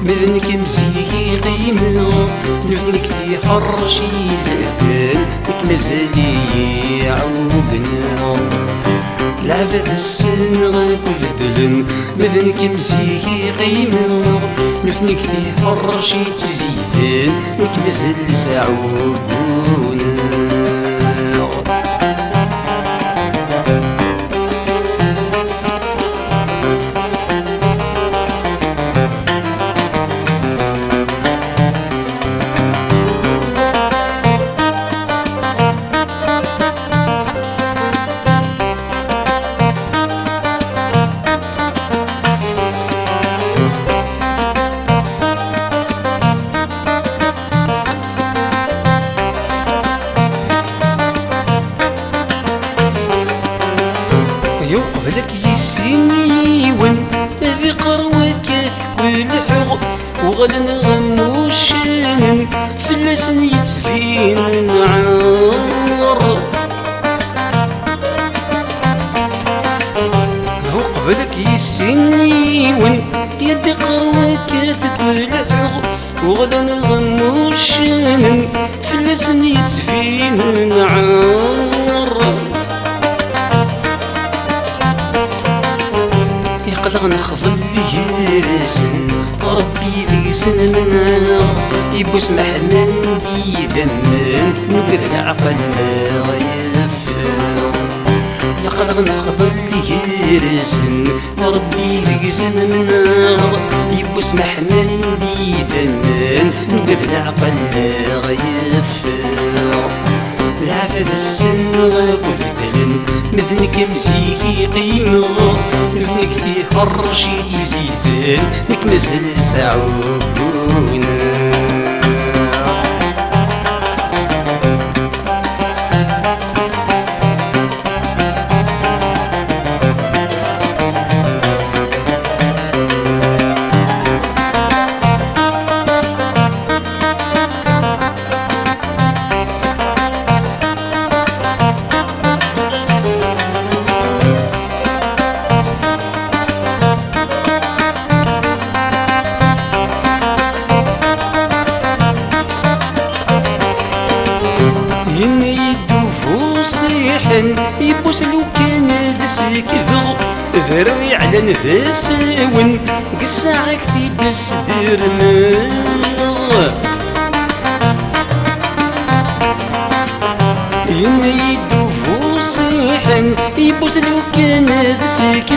مذنك مزيكي قيمة نذنك في حرشي زفن لك مزالي عوقنا لعبة السن غيك وفدلن مذنك مزيكي قيمة نذنك في حرشي تزيفن لك مزال سعوقنا يقبلك يسنيون ذي قروك كل حغ وغلن غموشن فلسن يتفين نعار يقبلك يسنيون يدي قروك كل حغ وغلن غموشن فلسن يتفين نعار يقلق نخفض يرسن ربي ذيسن منا يبوس محمن دي دمن نقد العقل غيفر يقلق نخفض يرسن ربي ذيسن منا يبوس محمن دي دمن نقد العقل غيفر العفد السن غاك وفدلن مذنك مزيكي قيمة نذنك في حرشي تزيفن لك مازال سعوقنا يدوفو صيحن يبوس لو كان ذسك ذو ذري على نذسون قساعك في دس درنا يدوفو صيحن يبوس لو كان ذسك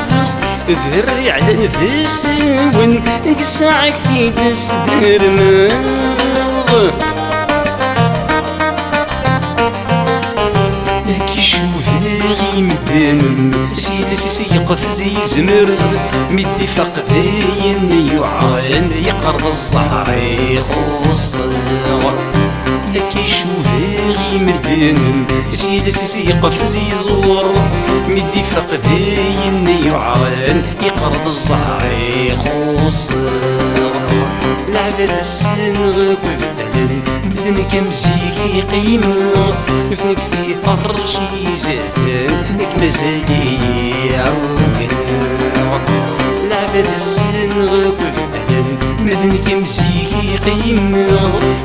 ذو ذري على نذسون قساعك في دس درنا كيشوفي غي مدان سيلس يقف زي زمر مدي فقدين يعان يقرب الزهر يخص كيشوفي غي مدان سيلس يقف زي زور مدي فقدين يعان يقرب الزهر يخص لعبة السن غاك وفدلن مذنك مزيكي قيمة نذنك في أرشي زهن لك مازالي عوقنا لعبة السن غاك وفدلن مذنك مزيكي قيمة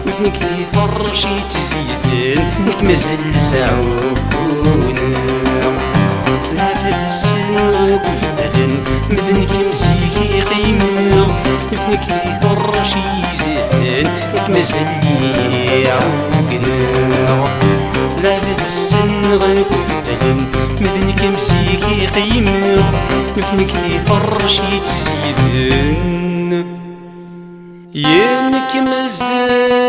نذنك في أرشي تزيفن لك مازال سعوقنا لعبة السن غاك وفدلن مذنك مزيكي قيمة نذنك في أرشي زهن لك مازالي عوقنا لعبة السن غاك وفدلن مذنك مزيكي قيمة نذنك في أرشي تزيدن يانك مازال